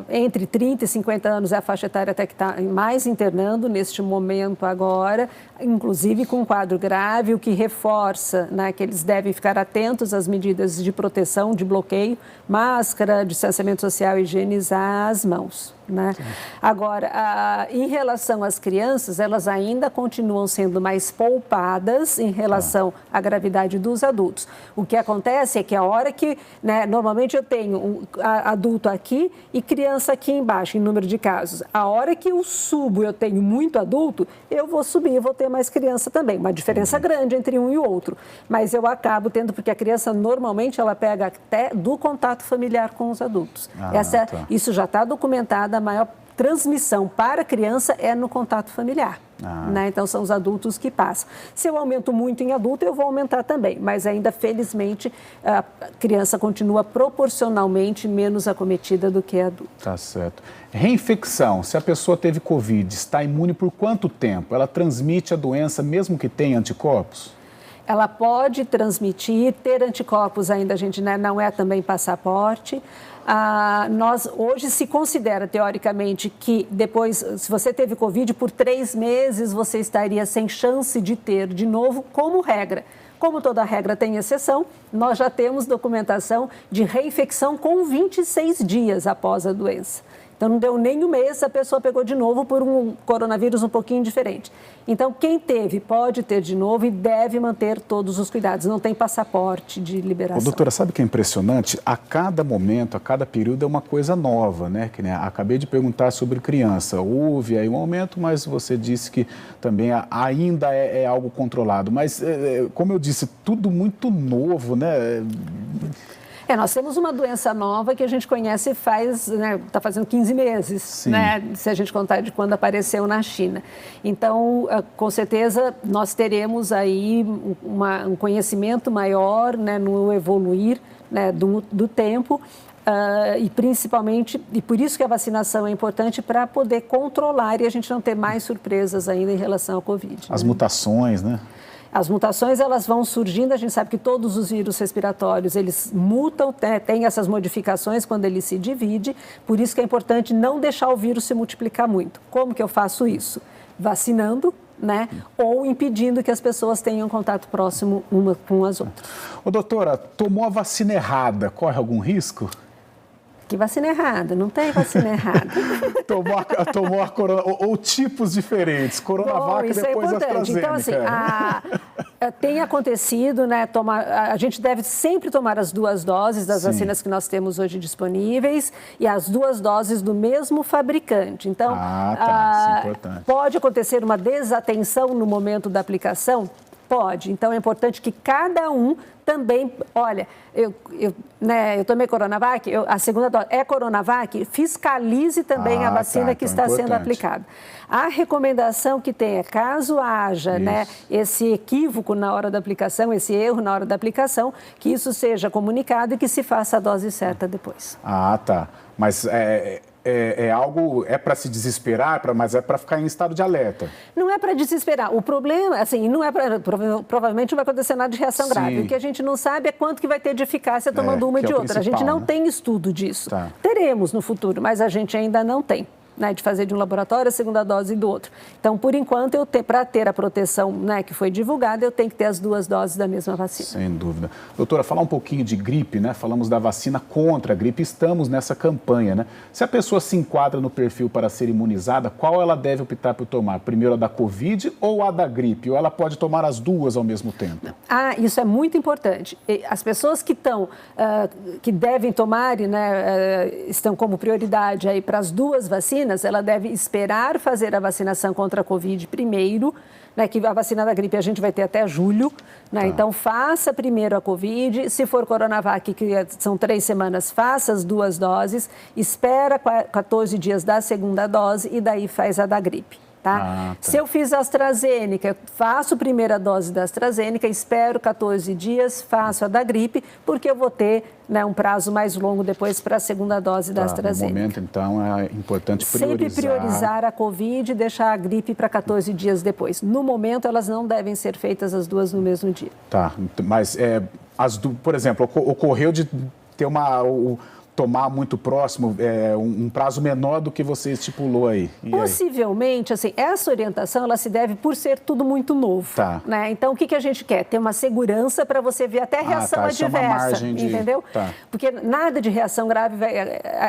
entre 30 e 50 anos é a faixa etária até que está mais internando neste momento agora, inclusive com um quadro grave, o que reforça, né, que eles devem ficar atentos às medidas de proteção, de bloqueio, máscara, distanciamento social, higienizar as mãos. Né? Agora, em relação às crianças, elas ainda continuam sendo mais poupadas em relação à gravidade dos adultos. O que acontece é que a hora que, né, normalmente eu tenho um adulto aqui e criança aqui embaixo, em número de casos. A hora que eu subo, eu tenho muito adulto, eu vou subir, eu vou ter mais criança também. Uma diferença grande entre um e o outro. Mas eu acabo tendo, porque a criança normalmente ela pega até do contato familiar com os adultos. Isso já está documentado. A maior transmissão para a criança é no contato familiar. Né? Então, são os adultos que passam. Se eu aumento muito em adulto, eu vou aumentar também. Mas ainda, felizmente, a criança continua proporcionalmente menos acometida do que a adulto. Tá certo. Reinfecção. Se a pessoa teve Covid, está imune por quanto tempo? Ela transmite a doença mesmo que tenha anticorpos? Ela pode transmitir, ter anticorpos ainda, a gente, né, não é também passaporte. Hoje se considera, teoricamente, que depois, se você teve Covid, por 3 meses você estaria sem chance de ter de novo, como regra. Como toda regra tem exceção, nós já temos documentação de reinfecção com 26 dias após a doença. Então, não deu nem um mês, a pessoa pegou de novo por um coronavírus um pouquinho diferente. Então, quem teve pode ter de novo e deve manter todos os cuidados. Não tem passaporte de liberação. Doutora, sabe o que é impressionante? A cada momento, a cada período é uma coisa nova, né? Que, né? Acabei de perguntar sobre criança. Houve aí um aumento, mas você disse que também ainda é algo controlado. Mas, como eu disse, tudo muito novo, né? Nós temos uma doença nova que a gente conhece está fazendo 15 meses, né, se a gente contar de quando apareceu na China. Então, com certeza, nós teremos aí um conhecimento maior, né, no evoluir, né, do tempo. E principalmente, e por isso que a vacinação é importante para poder controlar e a gente não ter mais surpresas ainda em relação ao Covid. As mutações, né? As mutações, elas vão surgindo, a gente sabe que todos os vírus respiratórios, eles mutam, tem essas modificações quando ele se divide, por isso que é importante não deixar o vírus se multiplicar muito. Como que eu faço isso? Vacinando, né? Ou impedindo que as pessoas tenham contato próximo uma com as outras. Ô, doutora, tomou a vacina errada, corre algum risco? Que vacina errada? Não tem vacina errada. tomou a corona, ou tipos diferentes, Coronavac e depois AstraZeneca. Então, assim, tem acontecido, né, a gente deve sempre tomar as 2 doses das vacinas que nós temos hoje disponíveis e as 2 doses do mesmo fabricante. Então, isso é importante. Pode acontecer uma desatenção no momento da aplicação? Pode. Então, é importante que cada um também, olha, eu tomei Coronavac, a segunda dose é Coronavac, fiscalize também a vacina que está sendo aplicada. A recomendação que tem é, caso haja esse equívoco na hora da aplicação, esse erro na hora da aplicação, que isso seja comunicado e que se faça a dose certa depois. Ah, tá. Mas algo, é para se desesperar, mas é para ficar em estado de alerta. Não é para desesperar. O problema, assim, não é para... Provavelmente não vai acontecer nada de reação grave. O que a gente não sabe é quanto que vai ter de eficácia tomando uma e de outra. A gente não tem estudo disso. Tá. Teremos no futuro, mas a gente ainda não tem. De fazer de um laboratório a segunda dose do outro. Então, por enquanto, para ter a proteção que foi divulgada, eu tenho que ter as 2 doses da mesma vacina. Sem dúvida. Doutora, falar um pouquinho de gripe, Falamos da vacina contra a gripe, estamos nessa campanha, Se a pessoa se enquadra no perfil para ser imunizada, qual ela deve optar por tomar? Primeiro a da Covid ou a da gripe? Ou ela pode tomar as 2 ao mesmo tempo? Ah, isso é muito importante. As pessoas que devem tomar, estão como prioridade aí para as 2 vacinas, ela deve esperar fazer a vacinação contra a Covid primeiro, que a vacina da gripe a gente vai ter até julho, Então faça primeiro a Covid, se for Coronavac, que são 3 semanas, faça as 2 doses, espera 14 dias da segunda dose e daí faz a da gripe. Tá? Se eu fiz a AstraZeneca, faço a primeira dose da AstraZeneca, espero 14 dias, faço a da gripe, porque eu vou ter um prazo mais longo depois para a segunda dose da AstraZeneca. No momento, então, é importante priorizar. Sempre priorizar a Covid e deixar a gripe para 14 dias depois. No momento, elas não devem ser feitas as 2 no mesmo dia. Tá, mas, por exemplo, ocorreu de ter tomar muito próximo, um prazo menor do que você estipulou aí. Possivelmente, assim, essa orientação, ela se deve por ser tudo muito novo. Tá. Então, o que a gente quer? Ter uma segurança para você ver até reação adversa, entendeu? Tá. Porque nada de reação grave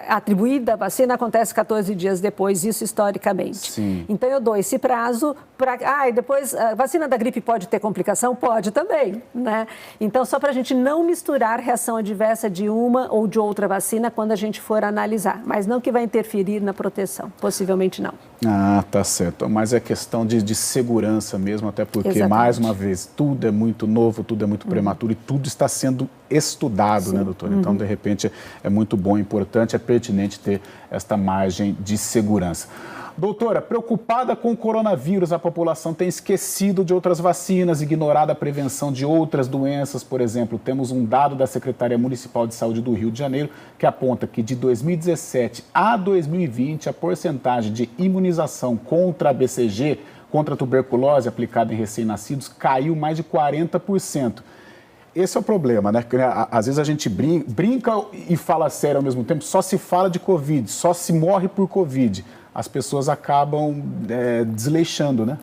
atribuída à vacina acontece 14 dias depois, isso historicamente. Sim. Então, eu dou esse prazo para... e depois, a vacina da gripe pode ter complicação? Pode também, Então, só para a gente não misturar reação adversa de uma ou de outra vacina quando a gente for analisar, mas não que vai interferir na proteção, possivelmente não. Ah, tá certo, mas é questão de segurança mesmo, até porque, exatamente, mais uma vez, tudo é muito novo, tudo é muito prematuro e tudo está sendo estudado, doutora? Então, de repente, é muito bom, importante, é pertinente ter esta margem de segurança. Doutora, preocupada com o coronavírus, a população tem esquecido de outras vacinas, ignorado a prevenção de outras doenças. Por exemplo, temos um dado da Secretaria Municipal de Saúde do Rio de Janeiro que aponta que de 2017 a 2020 a porcentagem de imunização contra a BCG, contra a tuberculose aplicada em recém-nascidos, caiu mais de 40%. Esse é o problema, Às vezes a gente brinca e fala sério ao mesmo tempo, só se fala de Covid, só se morre por Covid. As pessoas acabam desleixando,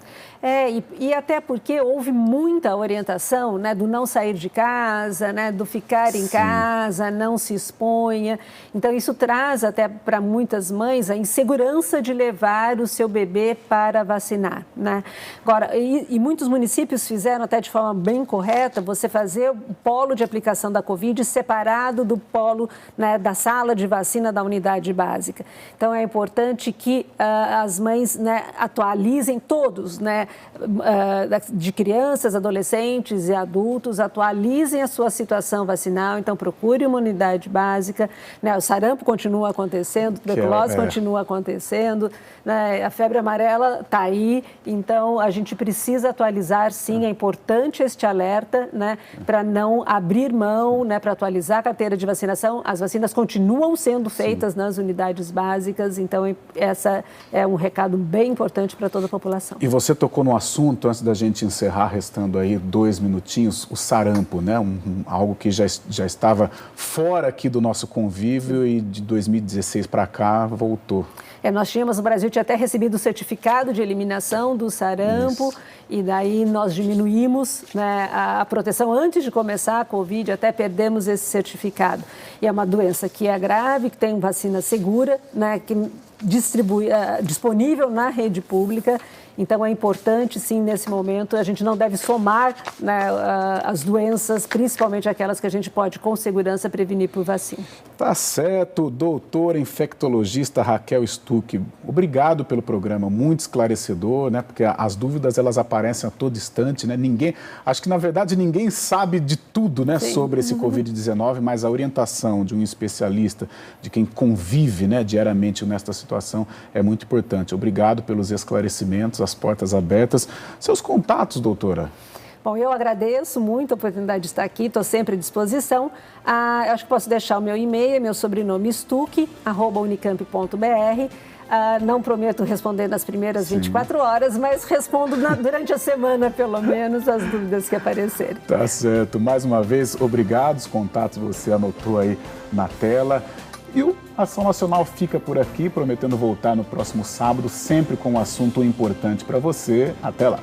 E até porque houve muita orientação, do não sair de casa, do ficar em casa, não se exponha. Então, isso traz até para muitas mães a insegurança de levar o seu bebê para vacinar, Agora, e muitos municípios fizeram até de forma bem correta, você fazer o polo de aplicação da Covid separado do polo, da sala de vacina da unidade básica. Então, é importante que as mães atualizem todos, de crianças, adolescentes e adultos, atualizem a sua situação vacinal, então procure uma unidade básica, o sarampo continua acontecendo, a tuberculose continua acontecendo, a febre amarela está aí, então a gente precisa atualizar, sim, é importante este alerta, para não abrir mão, para atualizar a carteira de vacinação, as vacinas continuam sendo feitas nas unidades básicas, então essa é um recado bem importante para toda a população. E você tocou no assunto, antes da gente encerrar, restando aí 2 minutinhos, o sarampo, algo que já estava fora aqui do nosso convívio e de 2016 para cá voltou. Nós tínhamos, o Brasil tinha até recebido o certificado de eliminação do sarampo. Isso. E daí nós diminuímos a proteção antes de começar a Covid, até perdemos esse certificado. E é uma doença que é grave, que tem vacina segura, que disponível na rede pública Então, é importante, sim, nesse momento, a gente não deve somar, né, as doenças, principalmente aquelas que a gente pode, com segurança, prevenir por vacina. Tá certo, doutora infectologista Raquel Stuck. Obrigado pelo programa, muito esclarecedor, né? Porque as dúvidas, elas aparecem a todo instante, né? Acho que, na verdade, ninguém sabe de tudo, né, sobre esse Covid-19, mas a orientação de um especialista, de quem convive, né, diariamente nesta situação, é muito importante. Obrigado pelos esclarecimentos, as portas abertas. Seus contatos, doutora? Bom, eu agradeço muito a oportunidade de estar aqui, estou sempre à disposição. Eu acho que posso deixar o meu e-mail, meu sobrenome Stuck, @unicamp.br. Não prometo responder nas primeiras 24 horas, mas respondo durante a semana, pelo menos, as dúvidas que aparecerem. Tá certo. Mais uma vez, obrigado. Os contatos você anotou aí na tela. E o Ação Nacional fica por aqui, prometendo voltar no próximo sábado, sempre com um assunto importante para você. Até lá.